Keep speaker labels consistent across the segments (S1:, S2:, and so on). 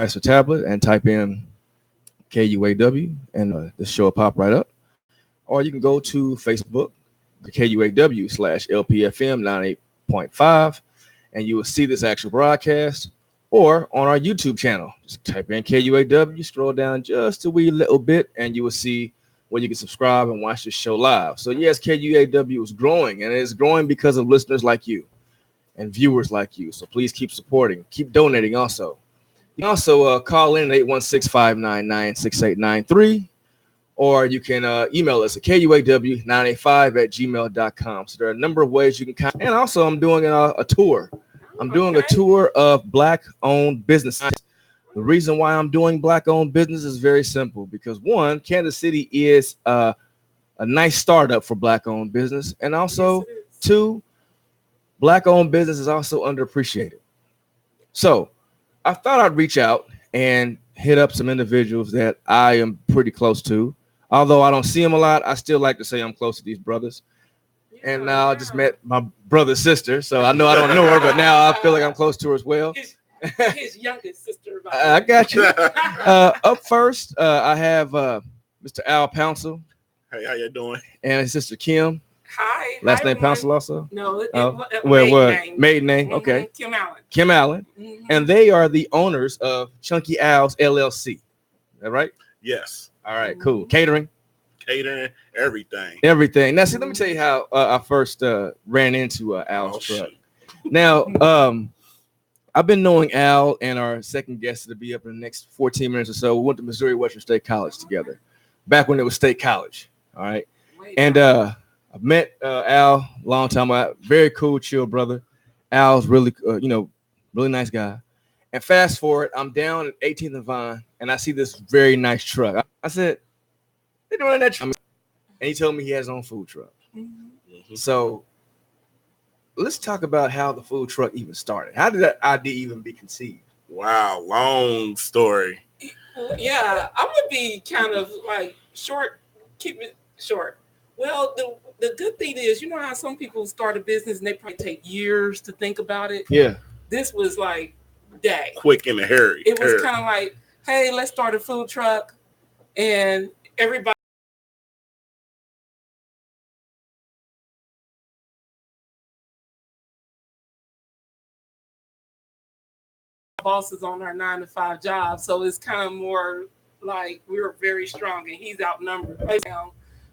S1: device or tablet and type in KUAW, and the show will pop right up. Or you can go to Facebook, KUAW/LPFM 98.5, and you will see this actual broadcast. Or on our YouTube channel, just type in KUAW, scroll down just a wee little bit, and you will see where you can subscribe and watch the show live. So yes, KUAW is growing, and it's growing because of listeners like you and viewers like you. So please keep supporting, keep donating also. You can also call in at 816-599-6893, or you can email us at kuaw985@gmail.com. So there are a number of ways you can contact. And also I'm doing a tour. I'm doing a tour of Black-owned businesses. The reason why I'm doing Black-owned business is very simple, because one, Kansas City is a nice startup for Black-owned business, and also two, Black-owned business is also underappreciated. So I thought I'd reach out and hit up some individuals that I am pretty close to. Although I don't see them a lot, I still like to say I'm close to these brothers. And now I just met my brother's sister, so I know I don't know her, but now I feel like I'm close to her as well.
S2: His youngest sister.
S1: I got you. Up first, I have Mr. Al Pouncil.
S3: Hey, how you doing?
S1: And his sister Kim.
S2: Hi.
S1: Last name Pouncil also?
S2: No,
S1: maiden name. Okay.
S2: Kim Allen.
S1: Kim Allen. Mm-hmm. And they are the owners of Chunky Al's LLC. Is that right?
S3: Yes.
S1: All right, cool. Catering, everything. Now, see, let me tell you how I first ran into Al's truck. Now, I've been knowing Al and our second guest to be up in the next 14 minutes or so. We went to Missouri Western State College together, back when it was State College. All right, and I've met Al a long time ago. Very cool, chill brother. Al's really, really nice guy. And fast forward, I'm down at 18th and Vine, and I see this very nice truck. I said, "They're doing that truck," and he told me he has his own food truck. Mm-hmm. So let's talk about how the food truck even started. How did that idea even be conceived?
S3: Wow, long story.
S2: Yeah, I'm gonna be kind of like short. Keep it short. Well, the good thing is, you know how some people start a business and they probably take years to think about it.
S1: Yeah.
S2: This was like day.
S3: Quick in a hurry.
S2: It was kind of like, hey, let's start a food truck, and everybody. Bosses on our 9-to-5 job, so it's kind of more like we're very strong and he's outnumbered right now,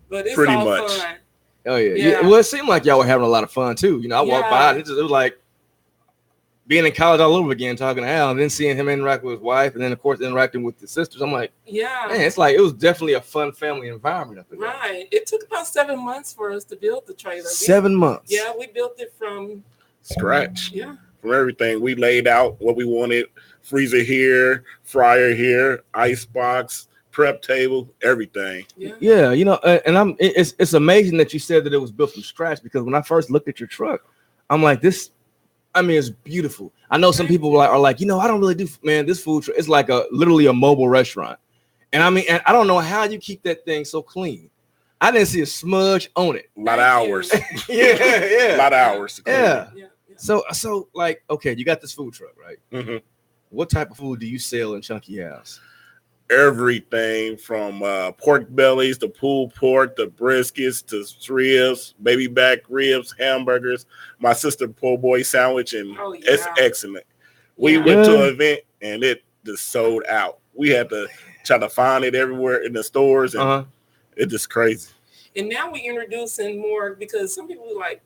S2: but it's pretty all much fun.
S1: Oh yeah. Well, it seemed like y'all were having a lot of fun too. I walked by and it was like being in college all over again, talking to Al, and then seeing him interact with his wife, and then of course interacting with the sisters. I'm like, man, it's like it was definitely a fun family environment up there.
S2: Right. It took about 7 months for us to build the trailer.
S1: 7 months.
S2: Yeah, we built it from
S3: scratch.
S2: Yeah.
S3: From everything. We laid out what we wanted: freezer here, fryer here, ice box, prep table, everything.
S1: Yeah, and it's amazing that you said that it was built from scratch, because when I first looked at your truck, I'm like, it's beautiful. I know some people are like, I don't really do, man, this food truck, it's like literally a mobile restaurant. And I don't know how you keep that thing so clean. I didn't see a smudge on it.
S3: A lot of hours.
S1: Yeah.
S3: A lot of hours to clean.
S1: Yeah. So like, okay, you got this food truck, right?
S3: Mm-hmm.
S1: What type of food do you sell in Chunky Al's?
S3: Everything from pork bellies to pulled pork to briskets to ribs, baby back ribs, hamburgers. My sister po' boy sandwich, and it's excellent. We went to an event and it just sold out. We had to try to find it everywhere in the stores, and it's just crazy.
S2: And now we're introducing more, because some people are like,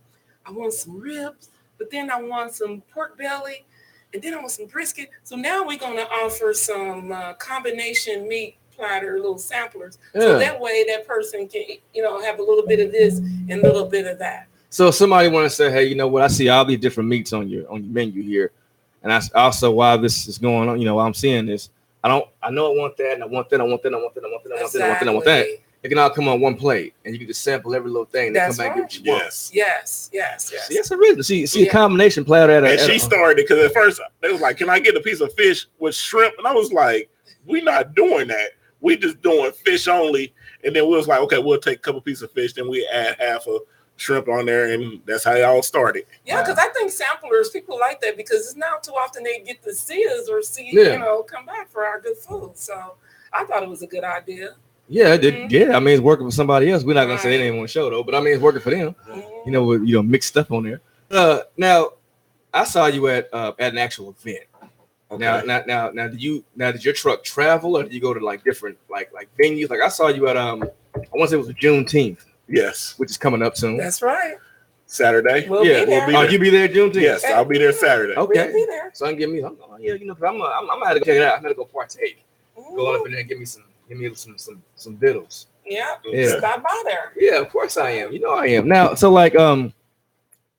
S2: I want some ribs, but then I want some pork belly, and then I want some brisket. So now we're going to offer some combination meat platter, little samplers. So that way that person can, have a little bit of this and a little bit of that.
S1: So if somebody want to say, hey, you know what? I see all these different meats on your menu here. And I also, while this is going on, while I'm seeing this, I know I want that, and I want that, I want that, I want that, I want that, I want that, I want that, I want that. It can all come on one plate, and you can just sample every little thing. That's come back and get what you want.
S2: Yes.
S1: See, that's a reason. See a combination platter at
S3: she started, because at first they was like, "Can I get a piece of fish with shrimp?" And I was like, "We're not doing that. We just doing fish only." And then we was like, "Okay, we'll take a couple pieces of fish, then we add half a shrimp on there, and that's how it all started.
S2: Yeah, because I think samplers, people like that because it's not too often they get to see us or come back for our good food. So I thought it was a good idea.
S1: Yeah, yeah. I mean, it's working for somebody else. We're not gonna say they didn't want to show though, but I mean, it's working for them. With mixed stuff on there. Now, I saw you at an actual event. Okay. Now, did your truck travel or did you go to like different like venues? Like I saw you at I want to say it was Juneteenth.
S3: Yes,
S1: which is coming up soon.
S2: That's right.
S3: Saturday.
S2: We'll be there.
S1: Oh, you be there Juneteenth?
S3: Yes, I'll be there Saturday.
S2: Okay. We'll be there.
S1: So I can give me. I'm gonna have to go check it out. I'm gonna go partake. Go up in there and give me some vittles.
S2: Yeah. Stop by there.
S1: Yeah, of course I am. I am. Now, so like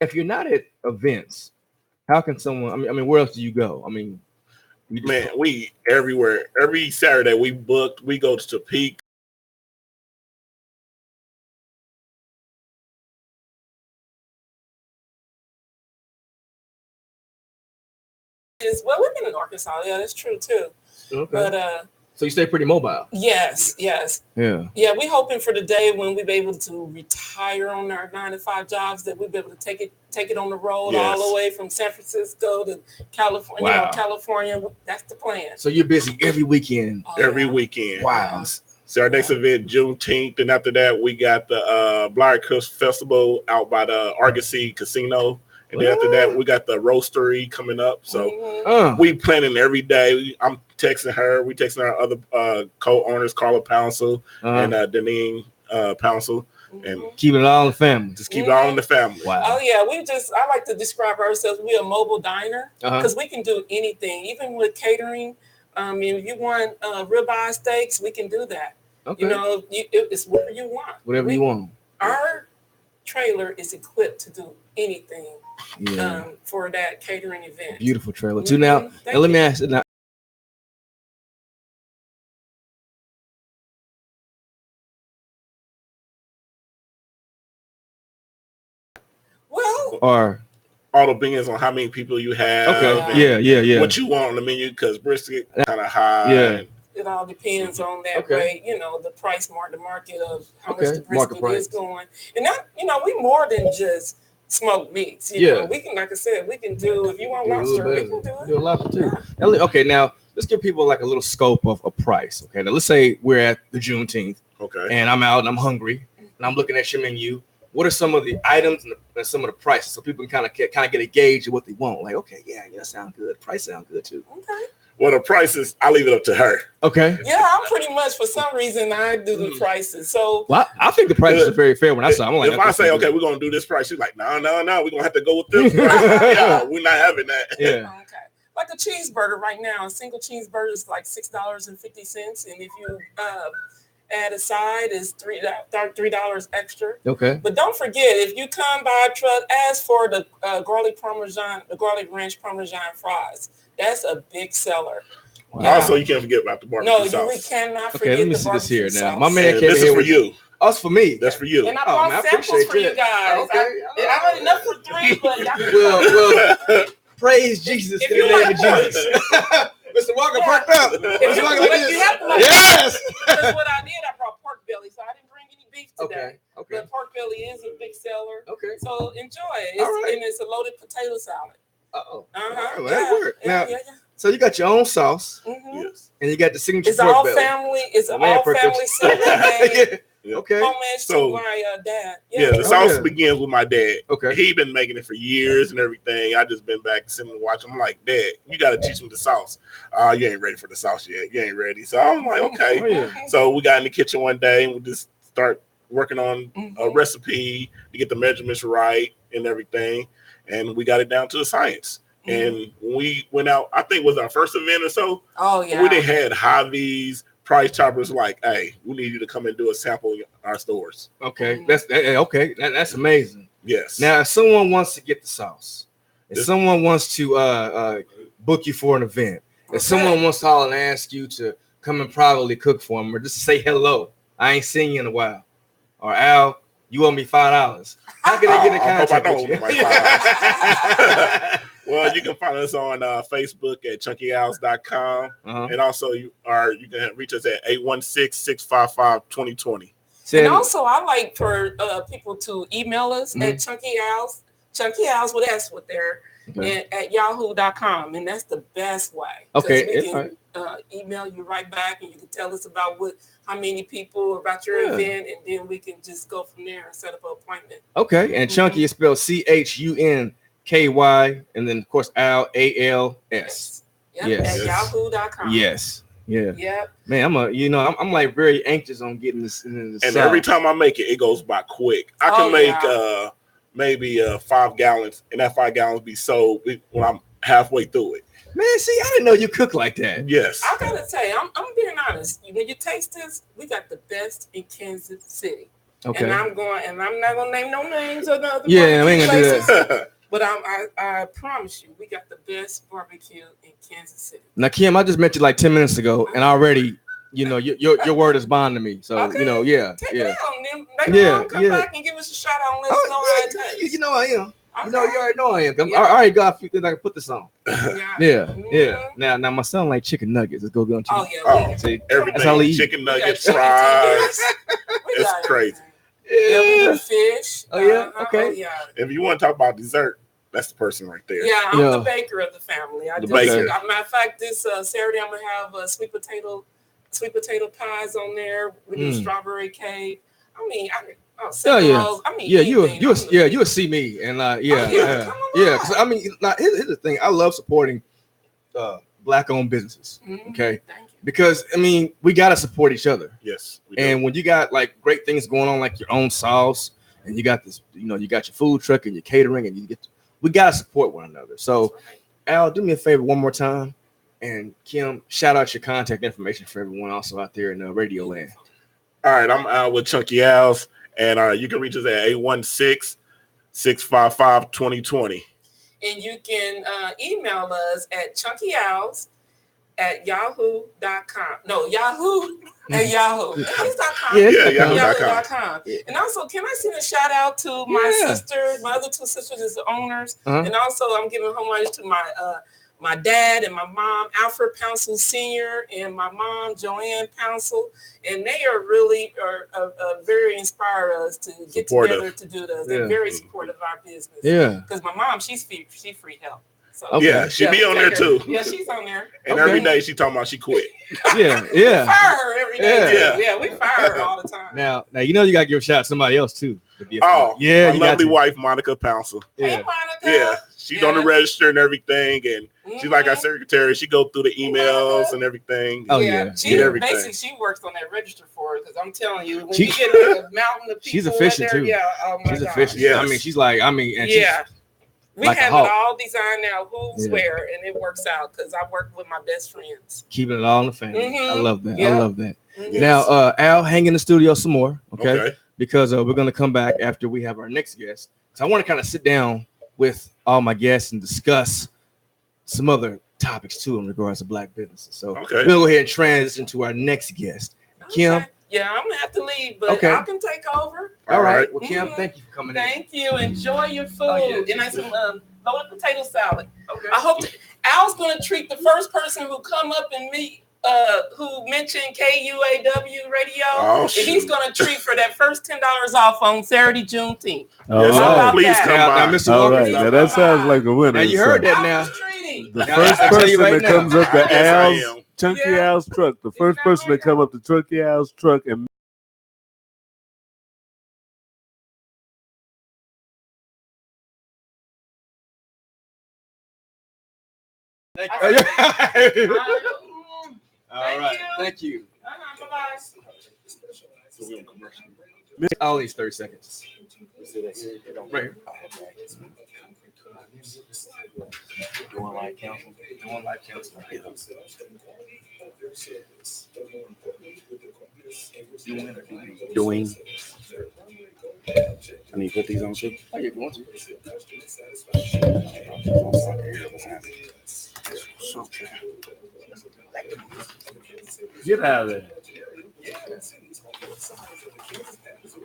S1: if you're not at events, how can someone I mean where else do you go? I mean
S3: we everywhere. Every Saturday we go to Peak.
S2: Well, we've been in Arkansas. Yeah, that's true too.
S1: Okay.
S2: But
S1: so you stay pretty mobile.
S2: Yes.
S1: Yeah.
S2: Yeah, we're hoping for the day when we be able to retire on our 9-to-5 jobs, that we'll be able to take it on the road all the way from San Francisco to California.
S1: Wow.
S2: California. That's the plan.
S1: So you're busy every weekend.
S3: Weekend.
S1: Wow.
S3: So our next event, Juneteenth, and after that, we got the Blind Coast Festival out by the Argosy Casino. And then after that, we got the roastery coming up. So we planning every day. I'm texting her. We texting our other co-owners, Carla Pouncil and Deneen Pouncil. And
S1: keeping it all in the family.
S3: Just keep it all in the family.
S2: Wow. Oh, yeah. I like to describe ourselves. We're a mobile diner because we can do anything, even with catering. If you want ribeye steaks, we can do that.
S1: Okay.
S2: It's whatever you want.
S1: Whatever you want.
S2: Our trailer is equipped to do anything for that catering event.
S1: Beautiful trailer too. Now let me ask you now.
S2: Well,
S3: or all depends on how many people you have.
S1: Okay. Yeah.
S3: What you want on the menu, because brisket kind of high.
S1: Yeah.
S2: It all depends on that rate, the price the market of how much the brisket is going. And that, we more than just smoked meats. We can, like I said, we can do, if you want lobster, we can do it.
S1: Do a lobster too. Yeah. Okay, now let's give people like a little scope of a price. Okay, now let's say we're at the Juneteenth.
S3: Okay.
S1: And I'm out and I'm hungry and I'm looking at your menu. What are some of the items and some of the prices so people can kind of get a gauge of what they want? Like, okay, that sounds good. Price sounds good too.
S2: Okay.
S3: Well, the prices, I leave it up to her.
S1: Okay.
S2: Yeah, I'm pretty much, for some reason, I do the prices. So,
S1: well, I think the prices are very fair. When I saw, I'm like,
S3: if I say, okay, we're gonna do this price, she's like, no, we're gonna have to go with this price. Yeah, we're not having that.
S1: Yeah.
S2: Okay. Like a cheeseburger right now, a single cheeseburger is like $6.50, and if you add a side, is $3 extra.
S1: Okay.
S2: But don't forget, if you come by a truck, ask for the garlic ranch parmesan fries. That's a big seller.
S3: Wow. Yeah. Also, you can't forget about the barbecue sauce.
S2: No, we cannot forget
S1: let me
S2: the
S1: see this here
S2: sauce.
S1: Now. My man came
S3: here with you.
S1: Oh, it's for me.
S3: That's for you.
S2: And I brought samples for you guys.
S1: Okay.
S2: I had enough for 3, but
S1: well, praise Jesus in the name of Jesus. Mr. Walker, perked up. Mr. Walker, yes.
S2: Because what I did, I brought pork belly, so I didn't bring any beef today.
S1: Okay.
S2: But pork belly is a big seller.
S1: Okay.
S2: So enjoy it. And it's a loaded potato salad.
S1: Uh-oh.
S2: Uh-huh.
S1: That worked. Now, so you got your own sauce.
S2: Mm-hmm.
S3: Yes.
S1: And you got the signature
S2: It's all family. It's all family salad.
S3: Okay.
S2: Homemade to my dad.
S3: The sauce begins with my dad.
S1: Okay.
S3: He been making it for years and everything. I just been back sitting and watching. I'm like, Dad, you got to teach me the sauce. You ain't ready for the sauce yet. You ain't ready. So I'm like, okay.
S1: Oh, yeah.
S3: So we got in the kitchen one day and we just start working on a recipe to get the measurements right and everything. And we got it down to the science. And when we went out, I think it was our first event or so.
S2: Oh, yeah.
S3: We done had Javi's, Price Choppers like, hey, we need you to come and do a sample in our stores.
S1: Okay. That's amazing.
S3: Yes.
S1: Now, if someone wants to get the sauce, if someone wants to book you for an event, if someone wants to call and ask you to come and privately cook for them or just to say hello, I ain't seen you in a while. Or Al, you owe me $5. How can they get in contact with you?
S3: Well, you can find us on Facebook at chunkyowls.com. And also you can reach us at 816-655-2020.
S2: And also, I like for people to email us at Chunky Owls with S with their at yahoo.com, and that's the best way.
S1: Okay,
S2: we can email you right back, and you can tell us about how many people, about your event, and then we can just go from there and set up an appointment.
S1: Okay, and Chunky is spelled CHUNKY, and then of course ALS.
S2: Yes. At yahoo.com.
S1: Yes. Yeah.
S2: Yep.
S1: Man, I'm like very anxious on getting this. And
S3: every time I make it, it goes by quick. I can make maybe 5 gallons, and that 5 gallons be sold when I'm halfway through it.
S1: Man, see, I didn't know you cook like that.
S3: Yes.
S2: I gotta say, I'm being honest. When you taste this, we got the best in Kansas City. Okay. And I'm not gonna name no names or the other
S1: we ain't gonna do that.
S2: But I promise you, we got the best barbecue in Kansas City.
S1: Now, Kim, I just met you like 10 minutes ago, and already, your word is bond to me. So,
S2: Take it on them. Come back and give us a shout out and let us know how it tastes.
S1: You know I am. Okay. You already know I am. I already got a few things I can put this on. Yeah. Now my son like chicken nuggets. Let's go on chicken.
S3: See, everything. Chicken nuggets, fries. It's crazy.
S2: Yeah, fish.
S1: Okay.
S3: If you want to talk about dessert, that's the person right there.
S2: Yeah, I'm the baker of the family. Matter of fact, this Saturday I'm gonna have sweet potato pies on there with the strawberry cake. I mean,
S1: you'll see me and because here's the thing. I love supporting Black-owned businesses. Okay. Because we gotta support each other.
S3: Yes.
S1: And when you got like great things going on, like your own sauce, and you got this, you got your food truck and your catering, and we gotta support one another. So, Al, do me a favor one more time, and Kim, shout out your contact information for everyone also out there in Radio Land.
S3: All right, I'm Al with Chunky Owls, and you can reach us at 816-655-2020.
S2: And you can email us at chunkyowls@yahoo.com. No, Yahoo at Yahoo. Yahoo.com. Yahoo.com. And also, can I send a shout out to my sister, my other 2 sisters as the owners, and also I'm giving homage to my dad and my mom, Alfred Pouncil Sr., and my mom, Joanne Pouncil, and they are really very inspired us to get together to do this. They're very supportive of our business.
S1: Yeah.
S2: Because my mom, she's free help. So,
S3: she be on there too.
S2: Yeah, she's on there.
S3: And every day she talking about she quit.
S2: We fire her every day. Yeah, we fire her all the time.
S1: Now you gotta give a shout out to somebody else too.
S3: My lovely wife, Monica Pouncil.
S2: Hey, Monica.
S3: Yeah, she's on the register and everything, and she's like our secretary. She go through the emails and everything.
S2: She works on that register for it, because I'm telling you, when you get like a mountain of people,
S1: she's efficient too. She's efficient. Yeah, we have it all designed out, who's where, and it works out because I work with my best friends. Keeping it all in the family. I love that. I love that. Now, Al, hang in the studio some more, okay? Because we're going to come back after we have our next guest. So I want to kind of sit down with all my guests and discuss some other topics too in regards to Black businesses. So we'll go ahead and transition to our next guest. Kim.
S2: Yeah, I'm gonna have to leave, but I can take over.
S1: All right. Well, Kim, thank you for coming in.
S2: Thank you. Enjoy your food. And I some loaded potato salad. Okay. I hope Al's gonna treat the first person who come up and meet who mentioned KUAW radio. And he's gonna treat for that first $10 off on Saturday, Juneteenth.
S3: Please come by.
S4: Mr. Walker. Now that sounds like a winner.
S1: Now you heard that now.
S4: The first person that comes up to Al's Chunky Owl's truck. The first person to come up to Chunky Owl's truck and
S1: All right. Thank you.
S2: Bye-bye.
S1: I'll leave 30 seconds. Right here.
S5: Doing like council. Doing. I need to put these on too.
S1: Oh, you're going to.
S4: get out of there.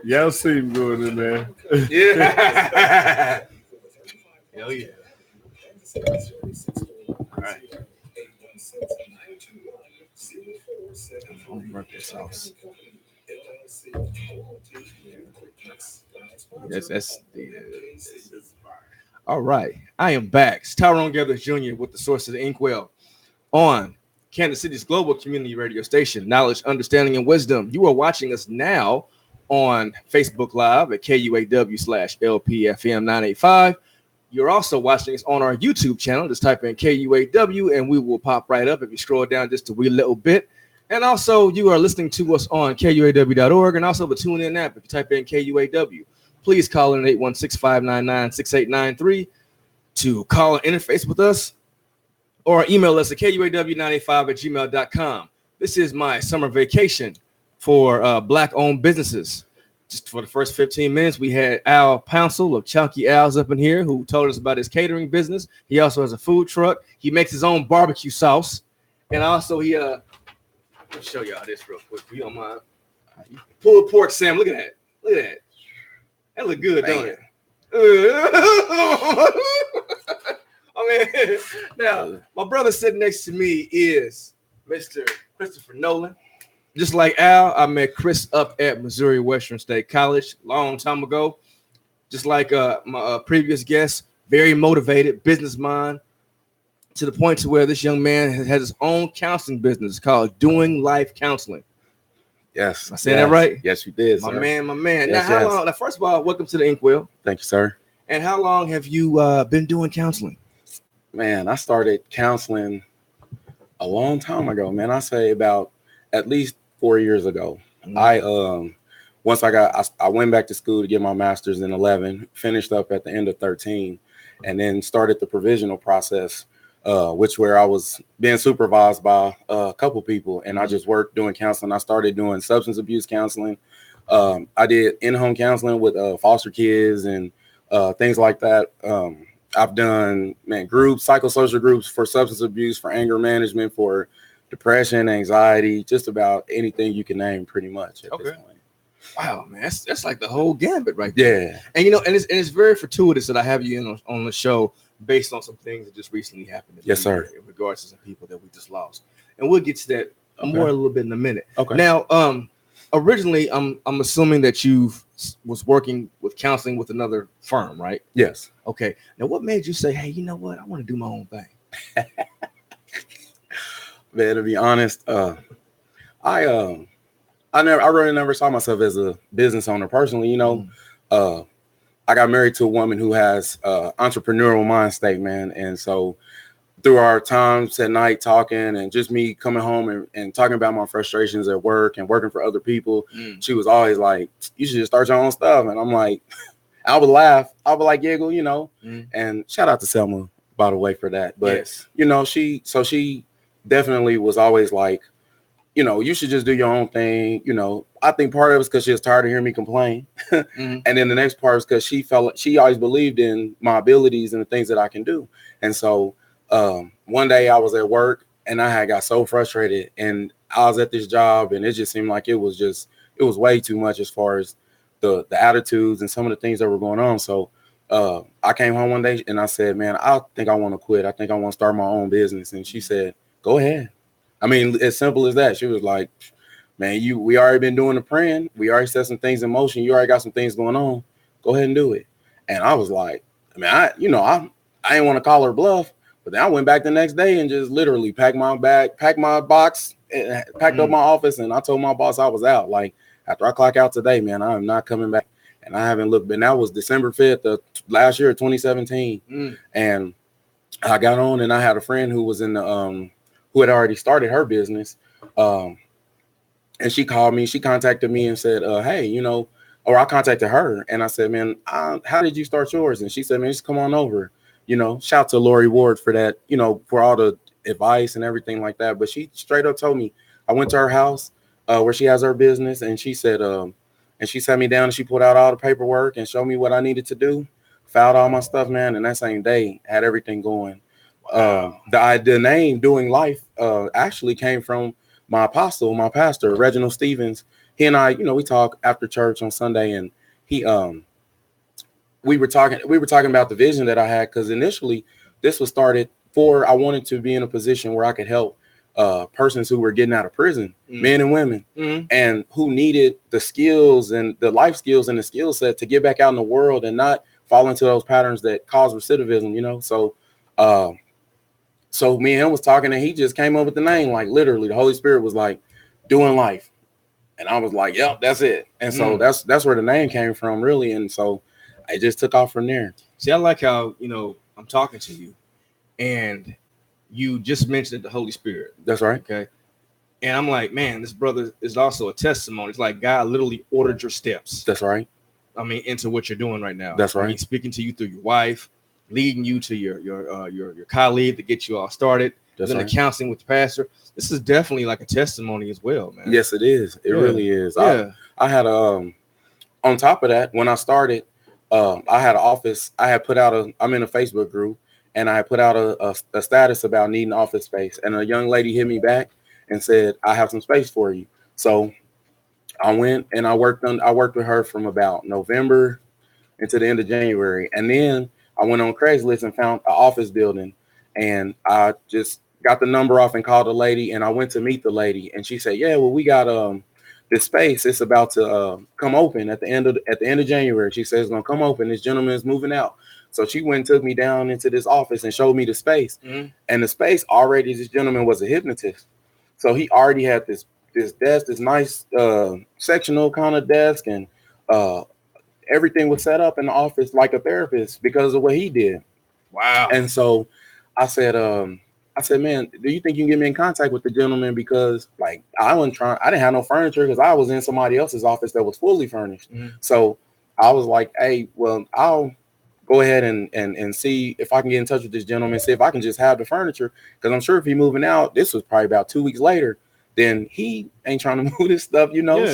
S4: Y'all see him going in there.
S1: Yeah. Hell yeah. All right. I'm gonna work this house. That's all right. I am back. It's Tyrone Gathers Jr. with the source of the Inkwell on Kansas City's global community radio station, Knowledge, Understanding, and Wisdom. You are watching us now on Facebook Live at KUAW/LPFM985. You're also watching us on our YouTube channel. Just type in KUAW and we will pop right up if you scroll down just a wee little bit. And also, you are listening to us on KUAW.org and also the TuneIn app if you type in KUAW. Please call in 816-599-6893 to call and interface with us or email us at KUAW985@gmail.com. This is my summer vacation for Black-owned businesses. Just for the first 15 minutes, we had Al Pouncil of Chunky Al's up in here who told us about his catering business. He also has a food truck. He makes his own barbecue sauce. And also let me show y'all this real quick. If you don't mind. Pulled pork, Sam. Look at that. Look at that. That look good, don't it? I mean, now, my brother sitting next to me is Mr. Christopher Nolan. Just like Al, I met Chris up at Missouri Western State College a long time ago. Just like my previous guest, very motivated business mind to the point to where this young man has his own counseling business called Doing Life Counseling.
S6: Yes.
S1: Am I saying that right?
S6: Yes, you did,
S1: My
S6: sir.
S1: man.
S6: Yes,
S1: now, how long? Now, first of all, welcome to the Inkwell.
S6: Thank you, sir.
S1: And how long have you been doing counseling?
S6: Man, I started counseling a long time ago, man. I say about at least 4 years ago.
S1: Mm-hmm.
S6: I went back to school to get my master's in 11, finished up at the end of 13, and then started the provisional process, where I was being supervised by a couple people, and I just worked doing counseling. I started doing substance abuse counseling. I did in-home counseling with foster kids and things like that. I've done groups, psychosocial groups for substance abuse, for anger management, for depression, anxiety, just about anything you can name, pretty much. At this point.
S1: Wow, man, that's like the whole gambit right there.
S6: Yeah,
S1: and it's very fortuitous that I have you on the show based on some things that just recently happened.
S6: Yes, sir.
S1: In regards to some people that we just lost, and we'll get to that more a little bit in a minute.
S6: Okay.
S1: Now, originally, I'm assuming that you was working with counseling with another firm, right?
S6: Yes.
S1: Okay. Now, what made you say, hey, you know what? I want to do my own thing.
S6: Man, to be honest, I really never saw myself as a business owner personally. I got married to a woman who has entrepreneurial mind state, man, and so through our times at night talking and just me coming home and talking about my frustrations at work and working for other people, she was always like, "You should just start your own stuff," and I'm like, I would laugh, I would like giggle, and shout out to Selma, by the way, for that. But
S1: yes.
S6: She definitely was always like, you should just do your own thing. I think part of it was because she was tired of hearing me complain. And then the next part is because she felt like she always believed in my abilities and the things that I can do. And so one day I was at work and I had got so frustrated, and I was at this job and it just seemed like it was way too much as far as the attitudes and some of the things that were going on. So I came home one day and I said, man, I think I want to quit. I think I want to start my own business. And she said, go ahead. I mean, as simple as that. She was like, man, we already been doing the praying. We already set some things in motion. You already got some things going on. Go ahead and do it. And I was like, I mean, I didn't want to call her bluff, but then I went back the next day and just literally packed my bag, packed my box, and packed up my office. And I told my boss I was out. Like, after I clock out today, man, I am not coming back. And I haven't looked, but that was December 5th of last year, 2017. And I got on and I had a friend who was in the, who had already started her business. And she called me, she contacted me and said, hey, or I contacted her and I said, man, how did you start yours? And she said, man, just come on over. Shout to Lori Ward for that, for all the advice and everything like that. But she straight up told me, I went to her house where she has her business, and she said, and she sat me down and she pulled out all the paperwork and showed me what I needed to do, filed all my stuff, man. And that same day had everything going. The name Doing Life actually came from my apostle, my pastor, Reginald Stevens. He and I, we talk after church on Sunday, and we were talking about the vision that I had, because initially this was started I wanted to be in a position where I could help persons who were getting out of prison, men and women,
S1: Mm-hmm.
S6: and who needed the skills and the life skills and the skill set to get back out in the world and not fall into those patterns that cause recidivism, you know? So, so me and him was talking, and he just came up with the name, like literally the Holy Spirit was like, Doing Life. And I was like, yep, that's it. And so that's where the name came from, really. And so I just took off from there.
S1: See, I like how, you know, I'm talking to you and you just mentioned the Holy Spirit.
S6: That's right.
S1: Okay. And I'm like, man, this brother is also a testimony. It's like God literally ordered your steps.
S6: That's right.
S1: I mean, into what you're doing right now.
S6: That's right.
S1: I mean, speaking to you through your wife, leading you to your colleague to get you all started.
S6: That's
S1: then
S6: right.
S1: the counseling with the pastor. This is definitely like a testimony as well, man.
S6: Yes, it is. It really is.
S1: Yeah.
S6: I had on top of that, when I started, I had an office. I had put out I'm in a Facebook group, and I had put out a status about needing office space. And a young lady hit me back and said, I have some space for you. So I went and I worked with her from about November into the end of January. And then I went on Craigslist and found an office building, and I just got the number off and called the lady, and I went to meet the lady, and she said, yeah, well, we got this space. It's about to come open at the end of January. She says it's gonna come open. This gentleman is moving out. So she went and took me down into this office and showed me the space. Mm-hmm. And the space already, this gentleman was a hypnotist. So he already had this desk, this nice sectional kind of desk, and everything was set up in the office like a therapist because of what he did.
S1: Wow.
S6: And so I said, man, do you think you can get me in contact with the gentleman? Because like I didn't have no furniture because I was in somebody else's office that was fully furnished. Mm-hmm. So I was like, hey, well, I'll go ahead and see if I can get in touch with this gentleman, see if I can just have the furniture. Because I'm sure if he's moving out, this was probably about 2 weeks later, then he ain't trying to move this stuff, you know?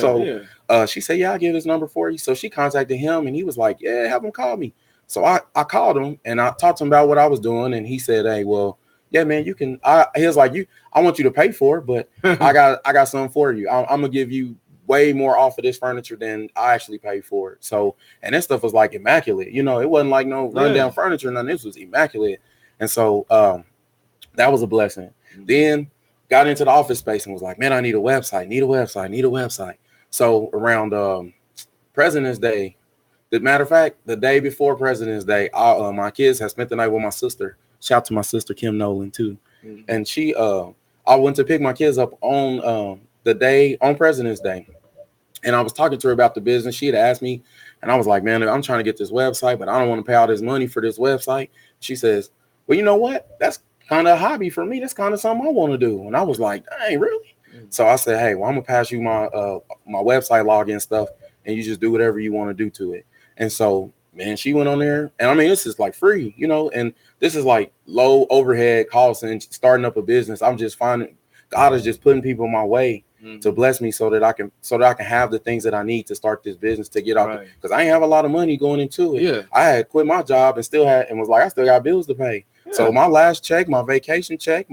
S6: She said, yeah, I'll give his number for you. So she contacted him, and he was like, yeah, have him call me. So I called him, and I talked to him about what I was doing. And he said, hey, well, yeah, man, you can. He was like, I want you to pay for it, but I got something for you. I'm gonna give you way more off of this furniture than I actually paid for it. So, and this stuff was like immaculate. You know, it wasn't like no rundown furniture. None. This was immaculate. And so that was a blessing. Mm-hmm. Then got into the office space and was like, man, I need a website. So around President's Day, as a matter of fact, the day before President's Day, my kids had spent the night with my sister. Shout out to my sister Kim Nolan too. Mm-hmm. And she I went to pick my kids up on the day on President's Day. And I was talking to her about the business. She had asked me, and I was like, man, I'm trying to get this website, but I don't want to pay all this money for this website. She says, well, you know what? That's kind of a hobby for me. That's kind of something I want to do. And I was like, dang, really? Mm-hmm. So I said, hey, well, I'm gonna pass you my website login stuff, and you just do whatever you want to do to it. And so, man, she went on there, and I mean, this is like free, you know, and this is like low overhead costs and starting up a business. I'm just finding God is just putting people my way to bless me so that I can have the things that I need to start this business to get off, because I ain't have a lot of money going into it. Yeah. I had quit my job and was like, I still got bills to pay. Yeah. So my last check, my vacation check,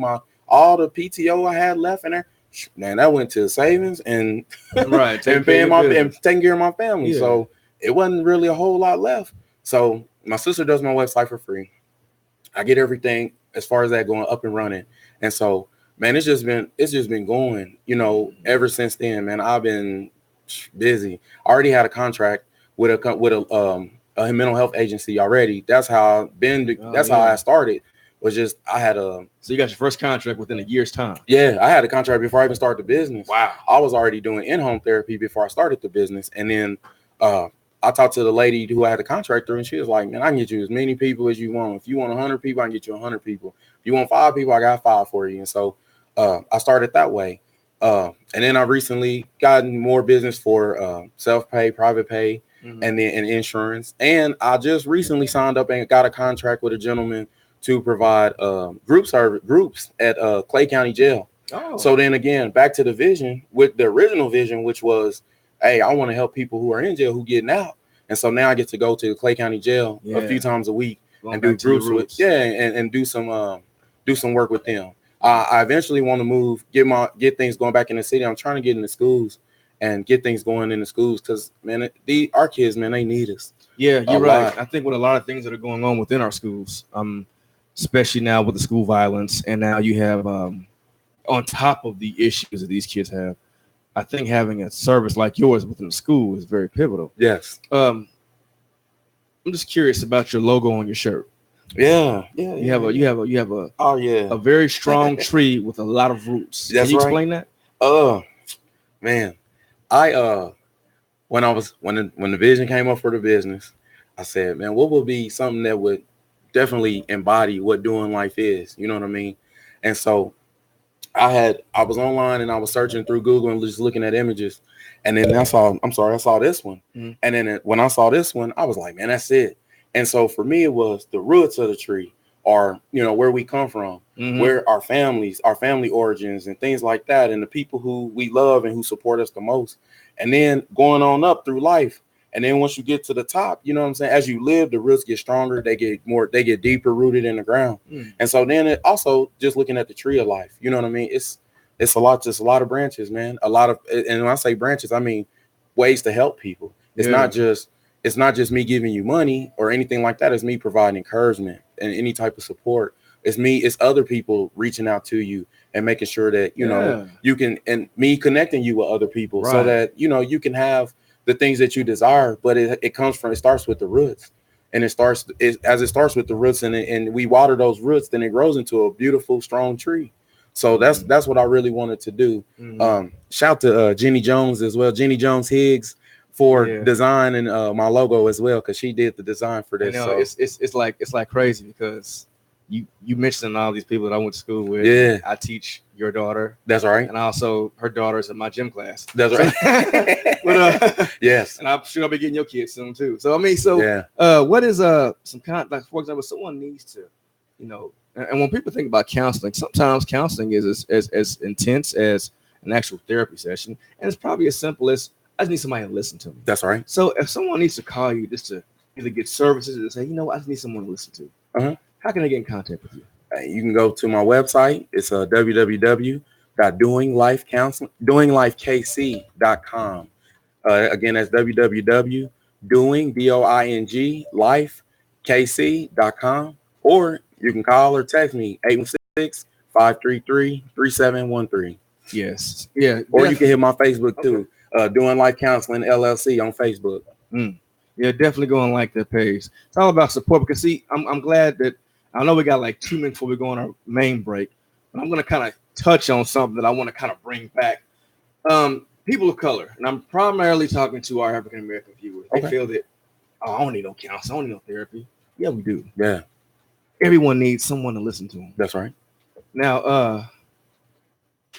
S6: all the PTO I had left in there, man, that went to savings and and paying and taking care of my family. Yeah. So it wasn't really a whole lot left. So my sister does my website for free. I get everything as far as that going up and running. And so, man, it's just been going, you know, ever since then, man. I've been busy. I already had a contract with a mental health agency already. That's how how I started. Was just so
S1: you got your first contract within a year's time.
S6: Yeah, I had a contract before I even started the business.
S1: Wow.
S6: I was already doing in-home therapy before I started the business. And then I talked to the lady who I had a contract through, and she was like, man, I can get you as many people as you want. If you want 100 people, I can get you 100 people. If you want 5 people, I got 5 for you. And so I started that way. And then I recently gotten more business for self-pay, private pay, and then insurance. And I just recently signed up and got a contract with a gentleman to provide groups at Clay County Jail. Oh. So then again, back to the vision with the original vision, which was, hey, I want to help people who are in jail who getting out. And so now I get to go to Clay County Jail a few times a week and do groups and do some work with them. I eventually want to move, get things going back in the city. I'm trying to get into schools and get things going in the schools because, man, our kids, man, they need us.
S1: Yeah, you're right. I think with a lot of things that are going on within our schools, especially now with the school violence, and now you have on top of the issues that these kids have, I think having a service like yours within the school is very pivotal.
S6: Yes.
S1: I'm just curious about your logo on your shirt.
S6: Yeah.
S1: You have a
S6: oh yeah,
S1: a very strong tree with a lot of roots.
S6: That's
S1: Can you
S6: right.
S1: explain that?
S6: Man, I when the vision came up for the business, I said, man, what would be something that would definitely embody what doing life is? You know what I mean? And so I was online and I was searching through Google and just looking at images, and then I saw this one, and then when I saw this one, I was like, man, that's it. And so for me, it was the roots of the tree, or where we come from, where our family origins and things like that, and the people who we love and who support us the most, and then going on up through life. And then once you get to the top, you know what I'm saying? As you live, the roots get stronger. They get deeper rooted in the ground. And so then it also just looking at the tree of life, you know what I mean? It's a lot of branches, man. And when I say branches, I mean ways to help people. It's not just me giving you money or anything like that. It's me providing encouragement and any type of support. It's other people reaching out to you and making sure that, you can, and me connecting you with other people so that, you can have the things that you desire, but it starts with the roots, and it starts with the roots, and we water those roots, then it grows into a beautiful, strong tree. So that's what I really wanted to do. Shout to Jenny Jones as well, Jenny Jones Higgs, for designing my logo as well, because she did the design for this.
S1: It's like crazy because you mentioned all these people that I went to school with.
S6: Yeah,
S1: I teach your daughter.
S6: That's right.
S1: And also her daughter's in my gym class.
S6: That's right.
S1: But
S6: yes.
S1: And I'm sure I'll be getting your kids soon too. So what is some kind, like, for example, someone needs to, and when people think about counseling, sometimes counseling is as intense as an actual therapy session, and it's probably as simple as I just need somebody to listen to me.
S6: That's right.
S1: So if someone needs to call you just to either get services or to say, I just need someone to listen to. How can I get in contact with you?
S6: You can go to my website. It's www.doinglifekc.com. Again, that's www.doinglifekc.com. Or you can call or text me 816-533-3713.
S1: Yes. Yeah.
S6: Or you can hit my Facebook too. Doing Life Counseling LLC on Facebook.
S1: Yeah, definitely go and like that page. It's all about support, because see, I'm glad that I know we got like 2 minutes before we go on our main break, but I'm going to kind of touch on something that I want to kind of bring back. People of color, and I'm primarily talking to our African American viewers. They feel that, I don't need no counseling, I don't need no therapy. Yeah, we do.
S6: Yeah.
S1: Everyone needs someone to listen to them.
S6: That's right.
S1: Now,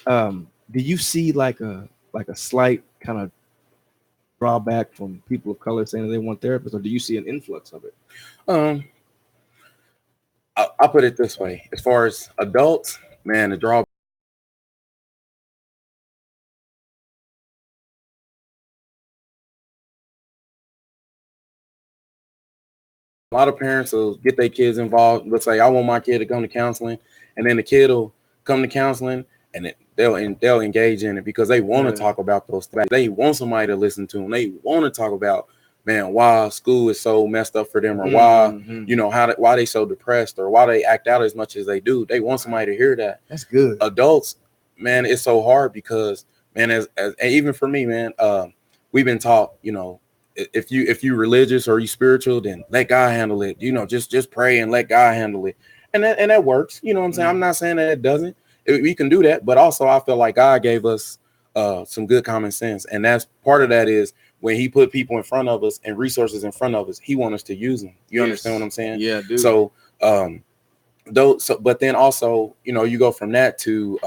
S1: do you see like a slight kind of drawback from people of color saying that they want therapists, or do you see an influx of it?
S6: I'll put it this way: as far as adults, man, the drawback. A lot of parents will get their kids involved. Let's say I want my kid to come to counseling, and then the kid will come to counseling, and they'll engage in it because they want to talk about those things. They want somebody to listen to them. They want to talk about, man, why school is so messed up for them, or why they so depressed, or why they act out as much as they do. They want somebody to hear that.
S1: That's good.
S6: Adults, man, it's so hard because, man, as even for me, man, we've been taught, if you religious or you spiritual, then let God handle it. Just pray and let God handle it, and that works. You know what I'm saying? I'm not saying that it doesn't. We can do that, but also I feel like God gave us some good common sense, and that's part of that is when He put people in front of us and resources in front of us, He wants us to use them. You understand what I'm saying?
S1: Yeah, dude.
S6: So, but then also, you go from that to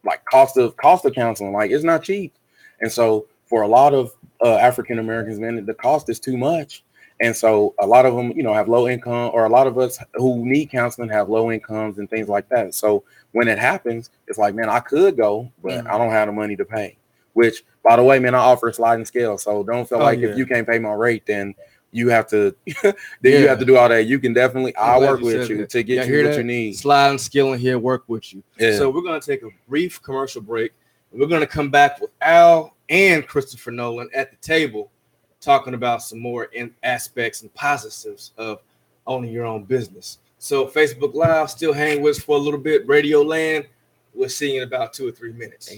S6: like cost of counseling. Like, it's not cheap, and so for a lot of African Americans, man, the cost is too much. And so a lot of them, have low income, or a lot of us who need counseling have low incomes and things like that. So when it happens, it's like, man, I could go, but I don't have the money to pay. Which, by the way, man, I offer a sliding scale. So don't feel like if you can't pay my rate, then you have to you have to do all that. You can definitely, I'll work with you to get you what you need.
S1: Sliding scale in here, work with you.
S6: Yeah.
S1: So we're going to take a brief commercial break. And we're going to come back with Al and Christopher Nolan at the table, talking about some more aspects and positives of owning your own business. So Facebook Live, still hang with us for a little bit. Radio Land, we'll see you in about 2 or 3 minutes.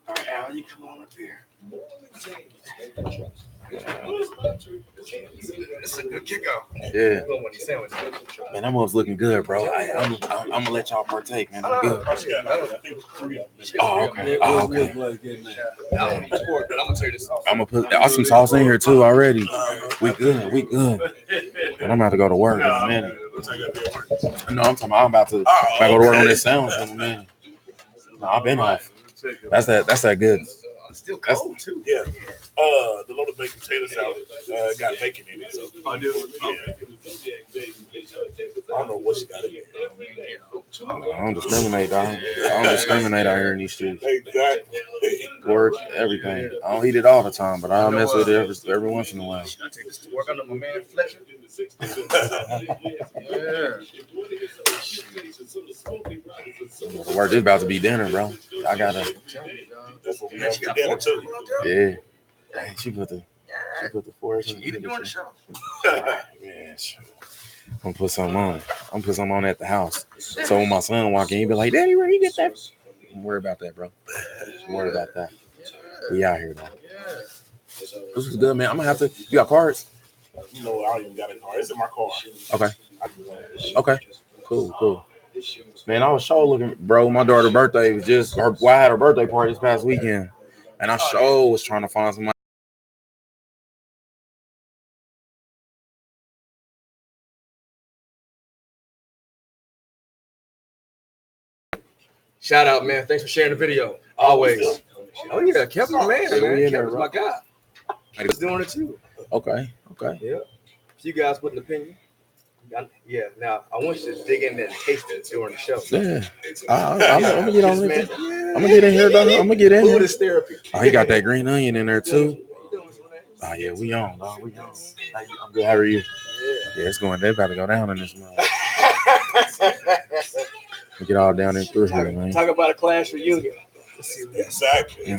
S1: All right, Al, you come on up here. It's a good kickoff.
S6: Yeah. Man, that one's looking good, bro. I'm gonna let y'all partake, man. I'm good. Oh, okay. Oh, okay.
S1: I'm gonna tell you this.
S6: I'm gonna put some sauce in here too already. We good. We good. And I'm about to go to work in a minute. No, I'm about to go to work on this sandwich in a minute. No, I've been off. That's that good.
S1: It's still cold too.
S3: Yeah. The loaded baked potato salad got bacon in it. So I do. Yeah. I don't know what she got in it.
S6: I don't discriminate, dog. I don't discriminate out here in these streets.
S3: Exactly.
S6: Work, everything. I don't eat it all the time, but I'll mess with it every once in a while.
S1: I take this to work under my man Fletcher.
S6: The work is about to be dinner, bro. I gotta. Yeah. Dang, she put the fork in.
S1: You doing the show?
S6: Yeah, sure. I'm gonna put something on. I'm gonna put something on at the house. So when my son walk in, he'll be like, "Daddy, where you get that?" Don't worry about that, bro. Don't worry about that. We out here, though. This is good, man. I'm gonna have to. You got cards?
S3: No, I don't even got a car. It's in my car.
S6: Okay. Okay. Cool. Man, I was sure looking, bro. My daughter's birthday was just. I had her birthday party this past weekend, and I sure was trying to find somebody.
S1: Shout out, man. Thanks for sharing the video. Always. Oh, yeah. Kevin, man. Kevin's my guy. He's doing it too.
S6: Okay.
S1: Yeah. If you guys with an opinion. Yeah. Now, I want you to dig in there and taste it during the show.
S6: Yeah. I'm going to get on it. I'm going to get in here, though. I'm going to get in here.
S1: Food is therapy.
S6: Oh, he got that green onion in there, too. Oh, yeah. We on, dog. We on. I'm good. How are you? Yeah, it's going. They about to go down in this month. We get all down in through here, man.
S1: Talk about a class reunion.
S3: Exactly.
S6: Yeah.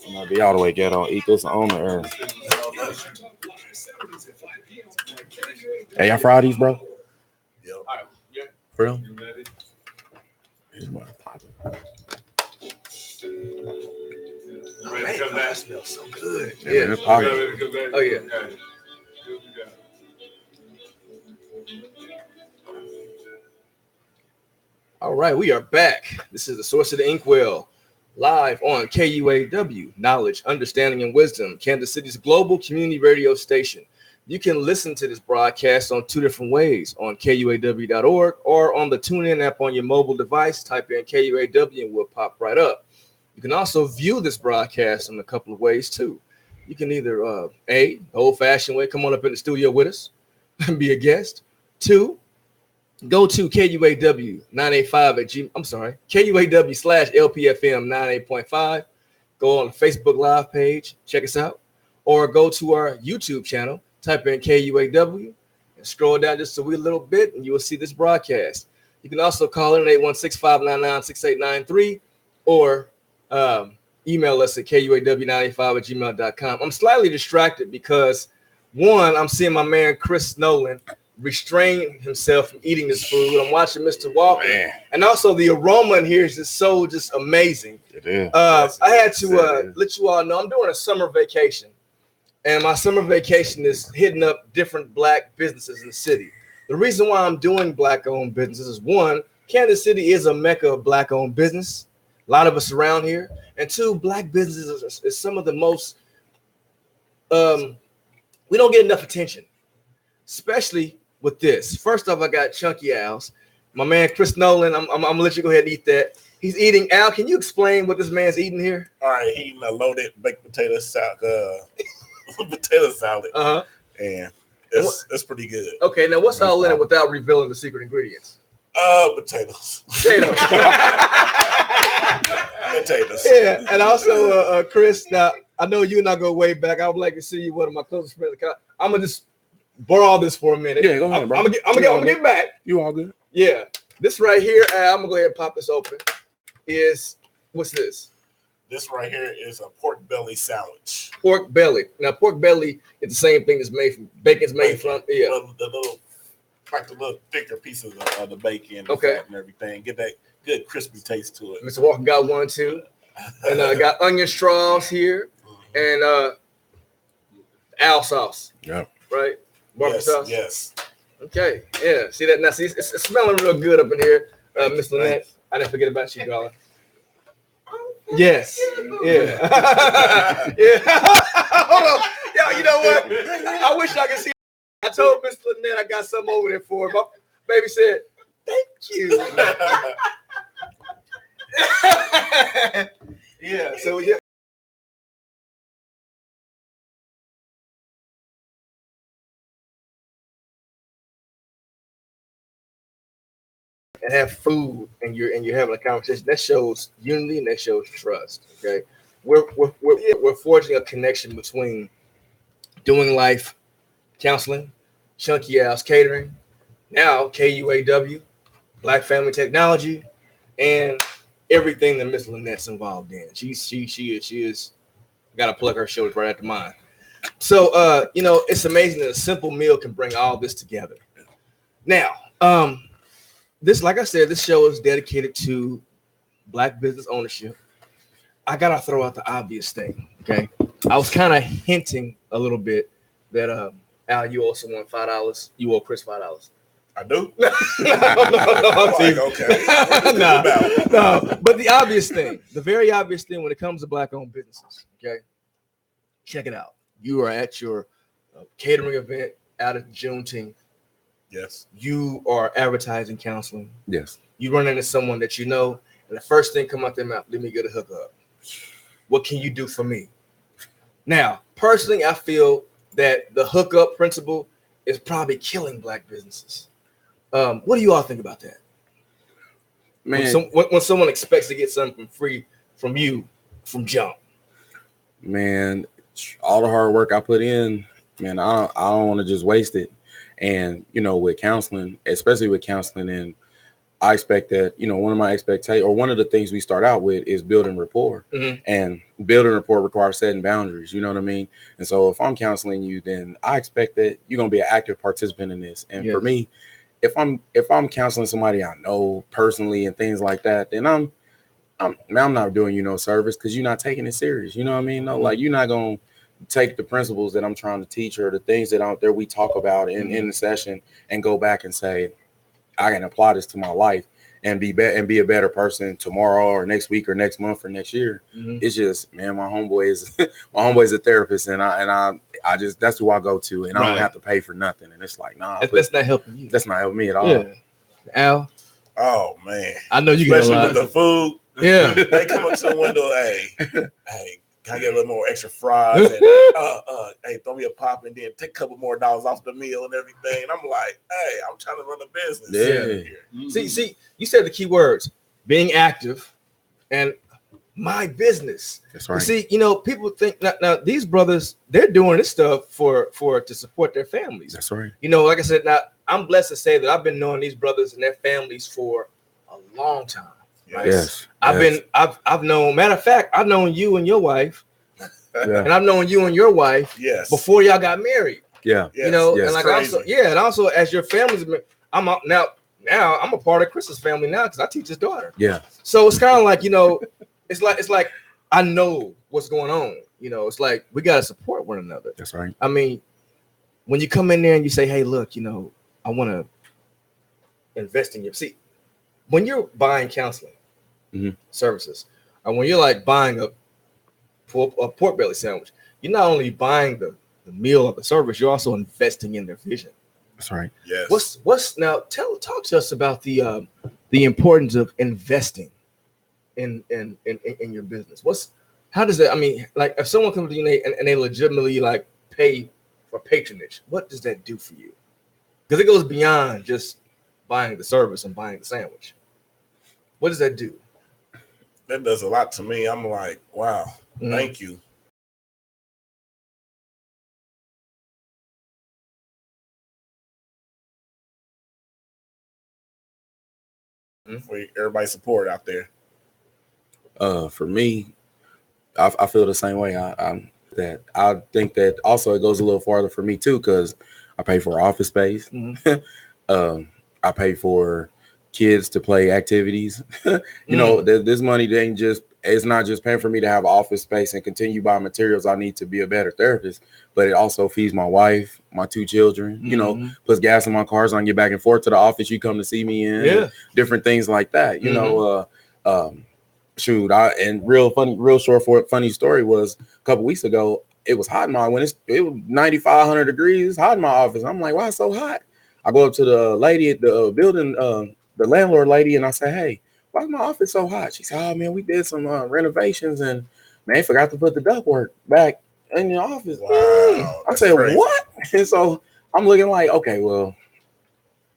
S6: I'm gonna be all the way ghetto. Eat this on the earth. Hey, y'all fried these, bro?
S3: Yeah.
S6: For real? Here's my pocket.
S1: Man, that smells so good.
S6: Yeah. Pocket.
S1: Oh, yeah. All right, we are back. This is the Source of the Inkwell, live on KUAW, Knowledge, Understanding, and Wisdom, Kansas City's global community radio station. You can listen to this broadcast on 2 different ways, on KUAW.org or on the TuneIn app on your mobile device. Type in KUAW and we'll pop right up. You can also view this broadcast in a couple of ways, too. You can either, A, the old-fashioned way, come on up in the studio with us and be a guest. 2, go to KUAW 985 at G. I'm sorry, KUAW/LPFM 98.5. Go on the Facebook Live page, check us out, or go to our YouTube channel, type in KUAW, and scroll down just a wee little bit, and you will see this broadcast. You can also call in at 816-599-6893, or email us at KUAW985@gmail.com. I'm slightly distracted because, one, I'm seeing my man Chris Nolan restrain himself from eating this food. I'm watching Mr. Walker, and also the aroma in here is just so amazing.
S6: It is.
S1: I had to let you all know I'm doing a summer vacation, and my summer vacation is hitting up different Black businesses in the city. The reason why I'm doing Black-owned businesses is, one, Kansas City is a mecca of Black-owned business. A lot of us around here, and 2, Black businesses is some of the most. We don't get enough attention, especially with this. First off, I got Chunky Al's. My man Chris Nolan, I'm gonna let you go ahead and eat that. He's eating. Al, can you explain what this man's eating here?
S3: All right, he eating a loaded baked potato salad. Potato salad. And it's pretty good.
S1: Okay, now what's all in it without revealing the secret ingredients?
S3: Potatoes.
S1: Potatoes.
S3: Potatoes.
S1: Yeah, and also Chris. Now I know you and I go way back. I would like to see you, one of my closest friends. I'm gonna just borrow this for a minute.
S6: Yeah, go ahead, bro.
S1: I'm gonna get back.
S6: You all good?
S1: Yeah, this right here, I'm gonna go ahead and pop this open. Is what's this?
S3: This right here is a pork belly sandwich.
S1: Pork belly. Now, pork belly is the same thing as made from bacon's made from. Yeah.
S3: Well, the little thicker pieces of the bacon, and
S1: okay,
S3: fat and everything. Get that good crispy taste to it.
S1: Mr. Walker got one too, and I got onion straws here, and Al sauce.
S6: Yeah.
S1: Right. Barbecue sauce.
S3: Yes.
S1: Okay. Yeah. See that now? See, it's smelling real good up in here, Miss Lynette. I didn't forget about you, darling. Yes. Yeah. Yeah. Hold on. Yo, you know what? I wish I could see. I told Miss Lynette I got something over there for her. My baby said, "Thank you." Yeah. So yeah. And have food and you're having a conversation that shows unity and that shows trust. Okay, we're forging a connection between doing life counseling, Chunky Al's catering, now KUAW, Black Family Technology, and everything that Miss Lynette's involved in. She is got to plug her shoulders right after mine. So it's amazing that a simple meal can bring all this together. Now, this, like I said, this show is dedicated to Black business ownership. I gotta throw out the obvious thing. Okay, I was kind of hinting a little bit that Al, you owe someone $5. You owe Chris $5.
S3: I do.
S1: No,
S3: Okay.
S1: No. But the obvious thing, the very obvious thing when it comes to Black-owned businesses. Okay, check it out. You are at your catering event out at Juneteenth.
S3: Yes.
S1: You are advertising counseling.
S6: Yes.
S1: You run into someone that you know, and the first thing come out their mouth, let me get a hookup. What can you do for me? Now, personally, I feel that the hookup principle is probably killing Black businesses. What do you all think about that?
S6: Man,
S1: when someone expects to get something free from you from jump.
S6: Man, all the hard work I put in, man, I don't want to just waste it. And, with counseling, especially with counseling, and I expect that, one of my expectations, or one of the things we start out with is building rapport. Mm-hmm. And building rapport requires setting boundaries, you know what I mean? And so if I'm counseling you, then I expect that you're going to be an active participant in this. And for me, if I'm counseling somebody I know personally and things like that, then I'm not doing you no service because you're not taking it serious. You know what I mean? No, like you're not going to take the principles that I'm trying to teach her, the things that out there we talk about in the session, and go back and say, I can apply this to my life and be a better person tomorrow or next week or next month or next year. Mm-hmm. It's just, man, my homeboy is a therapist, and I just, that's who I go to, and I don't have to pay for nothing. And it's like, nah,
S1: that's not helping you.
S6: That's not helping me at all.
S1: Yeah. Al,
S3: oh man,
S1: I know you
S3: especially with the food.
S1: Yeah,
S3: they come up to the window, hey. Can I get a little more extra fries? And, hey, throw me a pop and then take a couple more dollars off the meal and everything. And I'm like, hey, I'm trying to run a business.
S1: Yeah. Mm-hmm. See, you said the key words: being active and my business.
S6: That's right.
S1: See, people think now these brothers, they're doing this stuff to support their families.
S6: That's right.
S1: Like I said, now I'm blessed to say that I've been knowing these brothers and their families for a long time. Right?
S6: Yes.
S1: I've known, matter of fact, I've known you and your wife, and I've known you and your wife before y'all got married.
S6: Yeah.
S1: And like also as your family's, I'm now I'm a part of Chris's family now because I teach his daughter.
S6: Yeah.
S1: So it's kind of like, it's like I know what's going on. It's like we gotta support one another.
S6: That's right.
S1: I mean, when you come in there and you say, hey, look, I want to invest in you. See, when you're buying counseling services, and when you're like buying a pork belly sandwich, you're not only buying the meal of the service, you're also investing in their vision.
S6: That's right.
S3: Yes.
S1: What's now? Talk to us about the importance of investing in your business. How does that? I mean, like if someone comes to you and they legitimately like pay for patronage, what does that do for you? Because it goes beyond just buying the service and buying the sandwich. What does that do?
S3: That does a lot to me. I'm like, wow, thank you. For everybody's support out there.
S6: For me, I feel the same way. I think that also it goes a little farther for me too, because I pay for office space. I pay for kids to play activities. This money it's not just paying for me to have office space and continue buying materials I need to be a better therapist, but it also feeds my wife, my 2 children, puts gas in my car so I can get back and forth to the office you come to see me in, different things like that. And real short for funny story was a couple weeks ago, it was hot in my, when it was 9500 degrees, it's hot in my office. I'm like, why it's so hot? I go up to the lady at the building, the landlord lady, and I say, hey, why is my office so hot? She said, oh man, we did some renovations and man, forgot to put the ductwork back in the office.
S3: Wow,
S6: I said, crazy. What? And so I'm looking like, okay, well,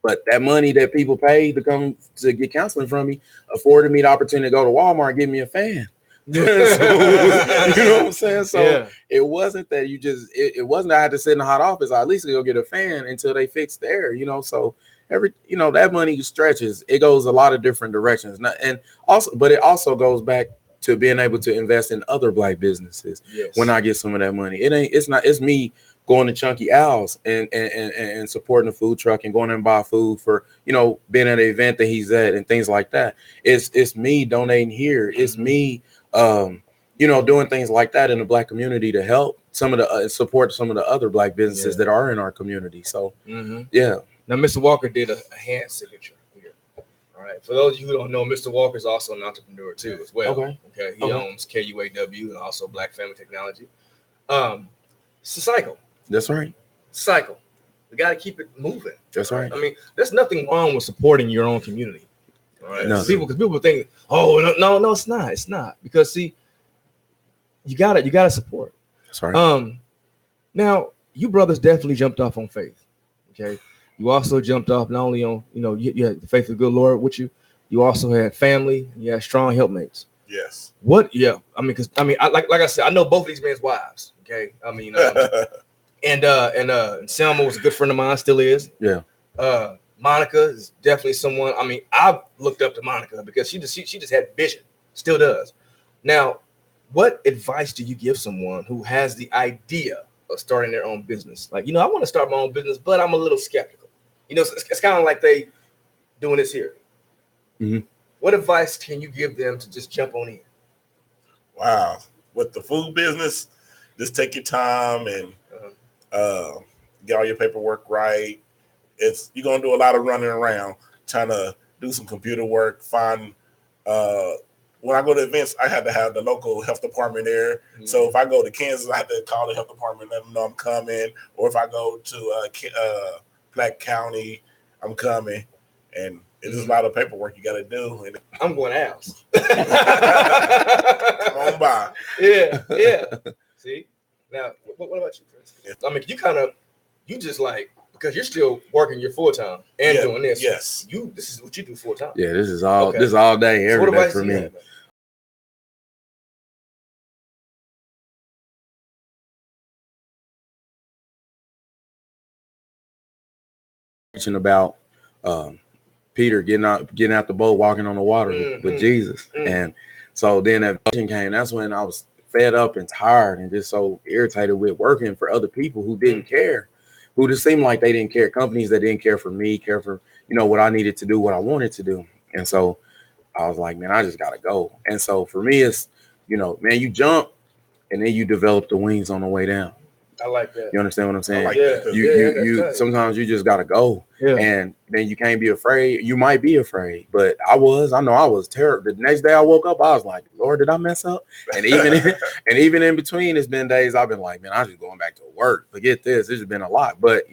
S6: but that money that people pay to come to get counseling from me afforded me the opportunity to go to Walmart and get me a fan. So, you know what I'm saying? So it wasn't that it wasn't that I had to sit in the hot office. I at least go get a fan until they fix the air, so that money stretches. It goes a lot of different directions. But it also goes back to being able to invest in other Black businesses. When I get some of that money, it's me going to Chunky Al's and supporting the food truck and going and buy food for, being at an event that he's at and things like that. It's me donating here. It's me, doing things like that in the Black community to help some of the support some of the other Black businesses that are in our community. So,
S1: Now, Mr. Walker did a hand signature here. All right. For those of you who don't know, Mr. Walker is also an entrepreneur too, as well. Okay. He owns KUAW and also Black Family Technology. It's a cycle.
S6: That's right.
S1: Cycle. We got to keep it moving.
S6: That's right.
S1: I mean, there's nothing wrong with supporting your own community. All right.
S6: No.
S1: Because people think, oh no, it's not. It's not. Because see, you gotta support.
S6: That's right.
S1: Now you brothers definitely jumped off on faith. Okay. You also jumped off not only on, you had the faith of the good Lord with you. You also had family. You had strong helpmates.
S3: Yes.
S1: What? Yeah. I mean, like I said, I know both of these men's wives. Okay. I mean, and Selma was a good friend of mine, still is.
S6: Yeah.
S1: Monica is definitely someone. I mean, I've looked up to Monica because she just had vision, still does. Now, what advice do you give someone who has the idea of starting their own business? Like, I want to start my own business, but I'm a little skeptical. It's kind of like they doing this here.
S6: Mm-hmm.
S1: What advice can you give them to just jump on in?
S3: Wow. With the food business, just take your time and get all your paperwork right. You're going to do a lot of running around, trying to do some computer work, find when I go to events, I had to have the local health department there. Mm-hmm. So if I go to Kansas, I have to call the health department, let them know I'm coming. Or if I go to Black County, I'm coming. And it's just a lot of paperwork you got to do. And
S1: I'm going out.
S3: Come on by.
S1: Yeah. See? Now, what about you, Chris? Yeah. I mean, you just like, because you're still working your full time and doing this.
S3: Yes.
S1: This is what you do full time.
S6: Yeah, this is all day, every day for me. About Peter getting out the boat, walking on the water with Jesus. And so then that vision came. That's when I was fed up and tired and just so irritated with working for other people who didn't care, who just seemed like they didn't care. Companies that didn't care for me, care for, what I needed to do, what I wanted to do. And so I was like, man, I just got to go. And so for me, it's, man, you jump and then you develop the wings on the way down.
S1: I like that.
S6: You understand what I'm saying?
S3: Like
S6: you sometimes you just gotta go, and then you can't be afraid. You might be afraid, but I know I was terrible. The next day I woke up, I was like, Lord, did I mess up? And even in between, it's been days I've been like, man, I'm just going back to work. Forget this. This has been a lot, but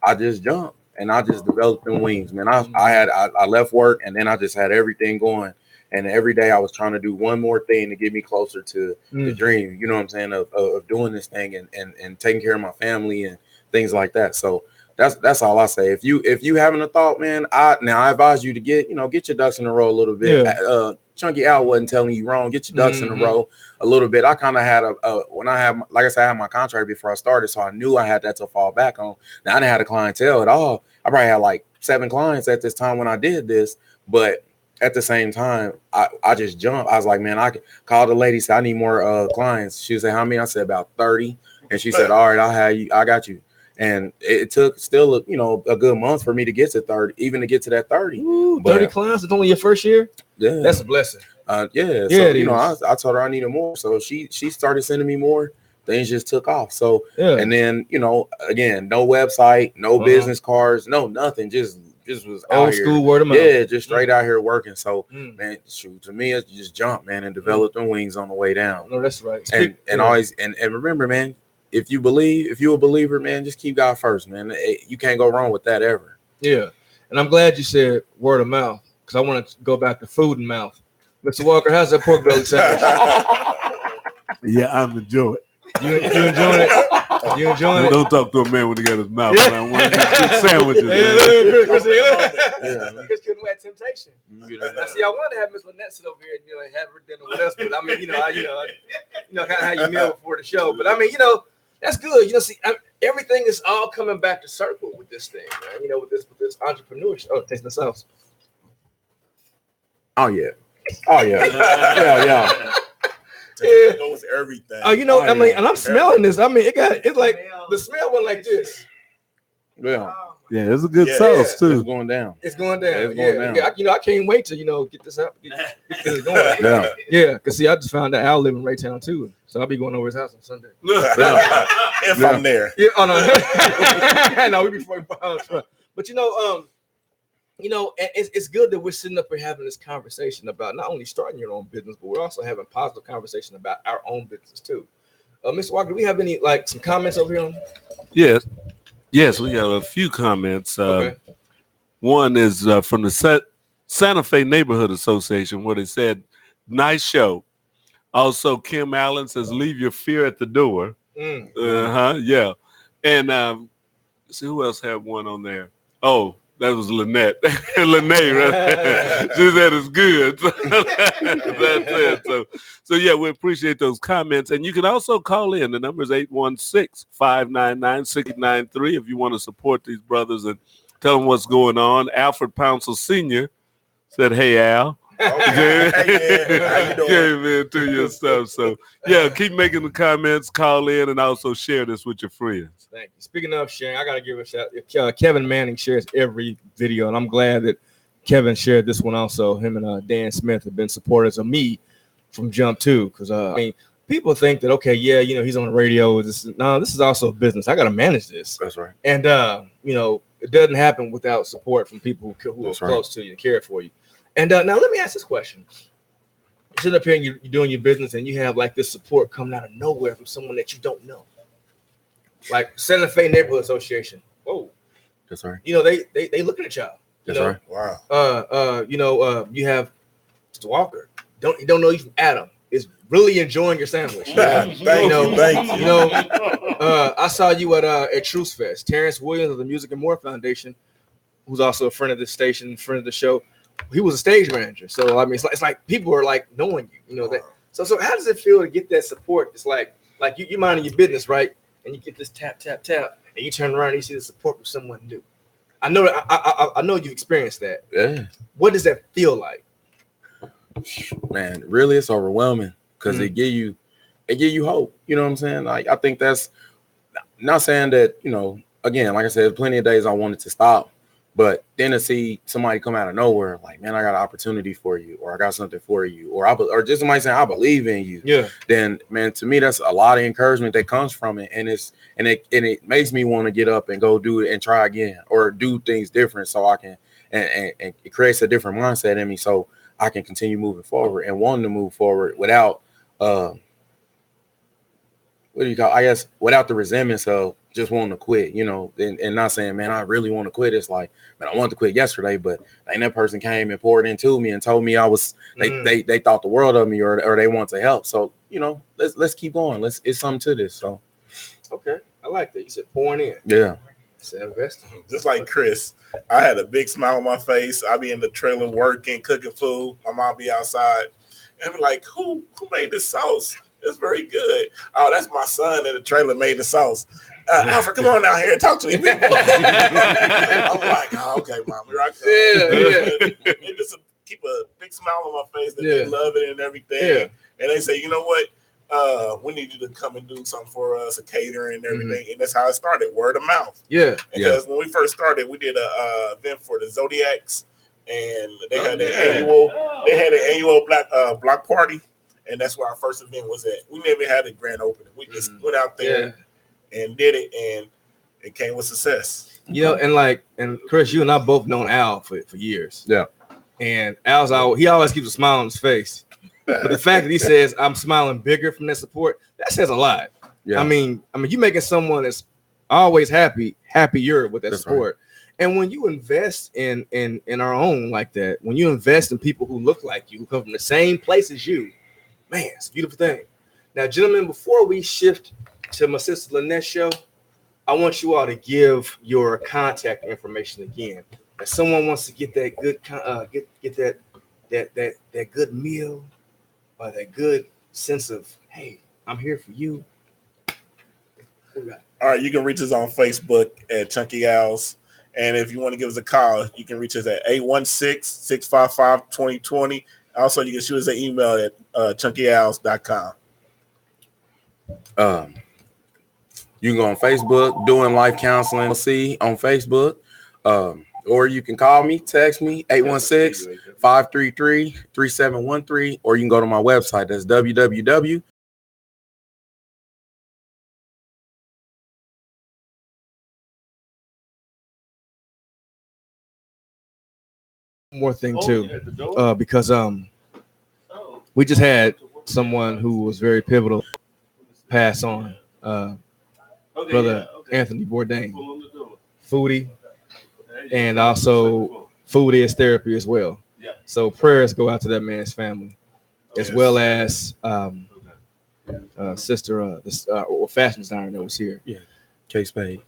S6: I just jumped and I just developed them wings, man. I left work and then I just had everything going. And every day I was trying to do one more thing to get me closer to the dream, you know what I'm saying, of doing this thing and taking care of my family and things like that. So that's all I say. If you having a thought, man, I advise you to get your ducks in a row a little bit. Yeah. Chunky Al wasn't telling you wrong. Get your ducks in a row a little bit. I kind of had when I had, like I said, I had my contract before I started, so I knew I had that to fall back on. Now I didn't have a clientele at all. I probably had like 7 clients at this time when I did this, but at the same time, I just jumped. I was like, man, I can call the lady, say I need more clients. She said, how many? I said about 30. And she said, all right, I'll have you. I got you. And it took still, a good month for me to get to 30, even to get to that 30.
S1: Ooh, 30 clients? It's only your first year?
S6: Yeah.
S1: That's a blessing.
S6: Yeah. So, I told her I needed more. So she started sending me more. Things just took off. So, and then, again, no website, no business cards, no nothing. Just was
S1: old school word of mouth.
S6: Yeah, just straight out here working. So, man, shoot, to me, it's just jump, man, and develop them wings on the way down.
S1: No, that's right.
S6: And always, and remember, man, if you're a believer, man, just keep God first, man. You can't go wrong with that ever.
S1: Yeah. And I'm glad you said word of mouth, because I want to go back to food and mouth. Mr. Walker, how's that pork belly sandwich?
S4: Yeah, I'm enjoying it.
S1: You enjoying it? You enjoying it?
S4: Don't talk to a man when he got his mouth around one of these good sandwiches.
S1: Chris couldn't wear temptation. I see. I wanted to have Miss Lynette sit over here and have her dinner with us, but I mean, kind of how you meal before the show. But I mean, that's good. See, everything is all coming back to circle with this thing, man. With this entrepreneurship. Oh, tasting the sauce.
S6: Oh yeah. Yeah.
S3: It goes everything.
S1: I mean, and I'm smelling this. I mean, it's like the smell went like this.
S6: Yeah.
S4: Yeah, it's a good sauce too.
S6: It's going down.
S1: It's going down. I can't wait to get this out. Get this going. Yeah. Because see, I just found out Al live in Raytown too, so I'll be going over his house on Sunday.
S3: If I'm there.
S1: Yeah. Oh no. No, we before. But it's good that we're sitting up here having this conversation about not only starting your own business, but we're also having positive conversation about our own business too. Mr. Walker, do we have any some comments over here on?
S4: Yes, we have a few comments.
S1: Okay.
S4: One is from the Santa Fe Neighborhood Association, where they said, "Nice show." Also, Kim Allen says, "Leave your fear at the door." Yeah. And see who else had one on there? Oh. That was Lynette. Lynette, right? She said it's good. That's it. So yeah, we appreciate those comments. And you can also call in. The number is 816-599-6093 if you want to support these brothers and tell them what's going on. Alfred Pouncil Sr. said, "Hey, Al."
S3: Okay. Hey, man.
S4: Came into your stuff. So yeah, keep making the comments, call in, and also share this with your friends.
S1: Thank you. Speaking of sharing, I gotta give a shout. Kevin Manning shares every video, and I'm glad that Kevin shared this one also. Him and Dan Smith have been supporters of me from jump too, because I mean, people think that he's on the radio. This is also a business. I gotta manage this.
S6: That's right.
S1: And it doesn't happen without support from people who are close to you and care for you. And now let me ask this question. You're sitting up here and you're doing your business, and you have like this support coming out of nowhere from someone that you don't know. Like Santa Fe Neighborhood Association. Whoa.
S6: That's right.
S1: They looking at y'all.
S6: That's right.
S3: Wow.
S1: You have Mr. Walker. Don't know you from Adam. Is really enjoying your sandwich.
S3: Thank you.
S1: I saw you at Truce Fest. Terrence Williams of the Music and More Foundation, who's also a friend of this station, friend of the show. He was a stage manager. So I mean, it's like people are like knowing you. That. So how does it feel to get that support? It's like you minding your business, right? And you get this tap, tap, tap, and you turn around and you see the support from someone new. I know I know you've experienced that.
S6: Yeah.
S1: What does that feel like?
S6: Man, really, it's overwhelming because it give you hope. You know what I'm saying? Like, I think that's not saying that, again, like I said, plenty of days I wanted to stop, but then to see somebody come out of nowhere, like, man, I got an opportunity for you, or I got something for you, or just somebody saying I believe in you.
S1: Yeah. Then,
S6: man, to me, that's a lot of encouragement that comes from it, and it makes me want to get up and go do it and try again, or do things different, so I can, and it creates a different mindset in me, so I can continue moving forward and wanting to move forward without without the resentments of just wanting to quit, and not saying, man, I really want to quit. It's like, man, I wanted to quit yesterday, but that person came and poured into me and told me I was, they thought the world of me, or they want to help. So, let's keep going. It's something to this. So,
S1: okay. I like that. You said pouring in.
S6: Yeah.
S3: Just like Chris, I had a big smile on my face. I be in the trailer working, cooking food. My mom be outside, and be like, "Who made this sauce? It's very good." Oh, that's my son in the trailer made the sauce. Alfred, come on down here and talk to me. I'm like, oh, okay, mom, here I come. Yeah. Just keep a smile on my face that they love it and everything. Yeah. And they say, you know what? We need you to come and do something for us, a catering and everything. And that's how it started, word of mouth.
S1: Yeah.
S3: Because when we first started, we did a event for the Zodiacs, and they had an annual block party, and that's where our first event was at. We never had a grand opening. We just went out there and did it, and it came with success.
S1: You know, and Chris, you and I both known Al for years.
S6: Yeah.
S1: And Al's he always keeps a smile on his face. But the fact that he says I'm smiling bigger from that support, that says a lot. Yeah. I mean, you making someone that's always happier with that support. Right. And when you invest in our own like that, when you invest in people who look like you, who come from the same place as you, man, it's a beautiful thing. Now, gentlemen, before we shift to my sister Lynette's show, I want you all to give your contact information again. If someone wants to get that good get that good meal or that good sense of, hey, I'm here for you.
S3: All right, you can reach us on Facebook at Chunky Owls. And if you want to give us a call, you can reach us at 816-655-2020. Also, you can shoot us an email at chunkyowls.com.
S6: You can go on Facebook, Doing Life Counseling LC on Facebook. Or you can call me, text me, 816-533-3713, or you can go to my website. That's www.
S1: More thing too, because we just had someone who was very pivotal pass on, brother Anthony Bourdain, foodie, and also food is therapy as well. So prayers go out to that man's family, as well as sister or fashion designer that was here.
S6: Yeah. K-Spade.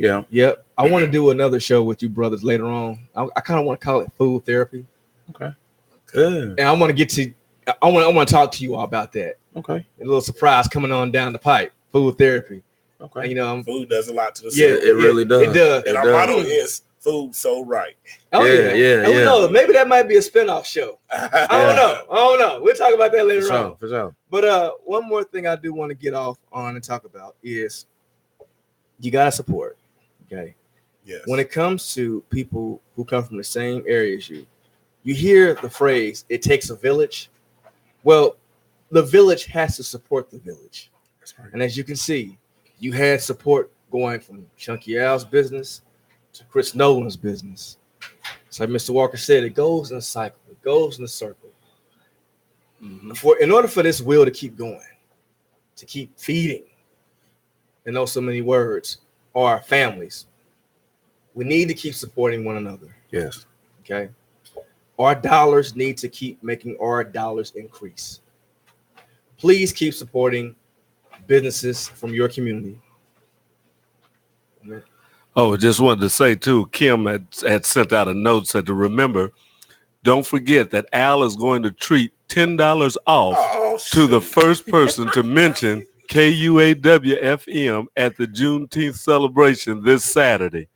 S1: Yeah. Yep. I want to do another show with you brothers later on. I kind of want to call it food therapy.
S6: Okay. Good.
S1: And I want to I want to talk to you all about that.
S6: Okay.
S1: A little surprise coming on down the pipe. Food therapy.
S6: Okay.
S1: And,
S3: food does a lot to the
S6: soul. Yeah, it really does.
S1: It does.
S3: And our motto is food so right.
S1: Oh yeah. Who knows? Maybe that might be a spinoff show. I don't know. We'll talk about that later on.
S6: For sure.
S1: But one more thing I do want to get off on and talk about is you gotta support. Okay.
S3: Yes.
S1: When it comes to people who come from the same area as you hear the phrase, it takes a village. Well, the village has to support the village. That's right. And as you can see, you had support going from Chunky Al's business to Chris Nolan's business. It's like Mr. Walker said, it goes in a cycle. It goes in a circle. Mm-hmm. In order for this wheel to keep going, to keep feeding, and know so many words, our families, we need to keep supporting one another.
S6: Yes.
S1: Okay. Our dollars need to keep making our dollars increase. Please keep supporting businesses from your community. Amen.
S4: Oh, just wanted to say too, Kim had sent out a note said to remember, don't forget that Al is going to treat $10 off to the first person to mention KUAW-FM at the Juneteenth celebration this Saturday.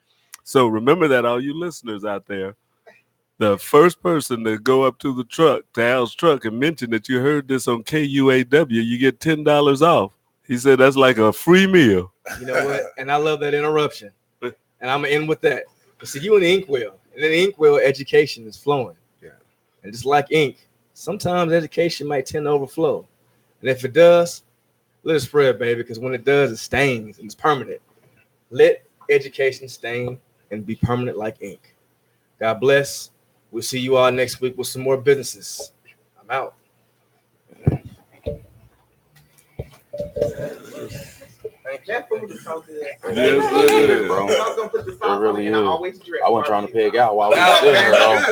S4: So remember that, all you listeners out there. The first person to go up to the truck, to Al's truck, and mention that you heard this on KUAW, you get $10 off. He said that's like a free meal.
S1: You know what? And I love that interruption. And I'm going to end with that. See, you in the inkwell. And in the inkwell, education is flowing. Yeah. And just like ink, sometimes education might tend to overflow. And if it does, let it spread, baby, because when it does, it stains and it's permanent. Let education stain and be permanent like ink. God bless. We'll see you all next week with some more businesses. I'm out.
S6: That food is so good. Yes, bro. It really is. I wasn't trying to peg out while we were sitting here, bro.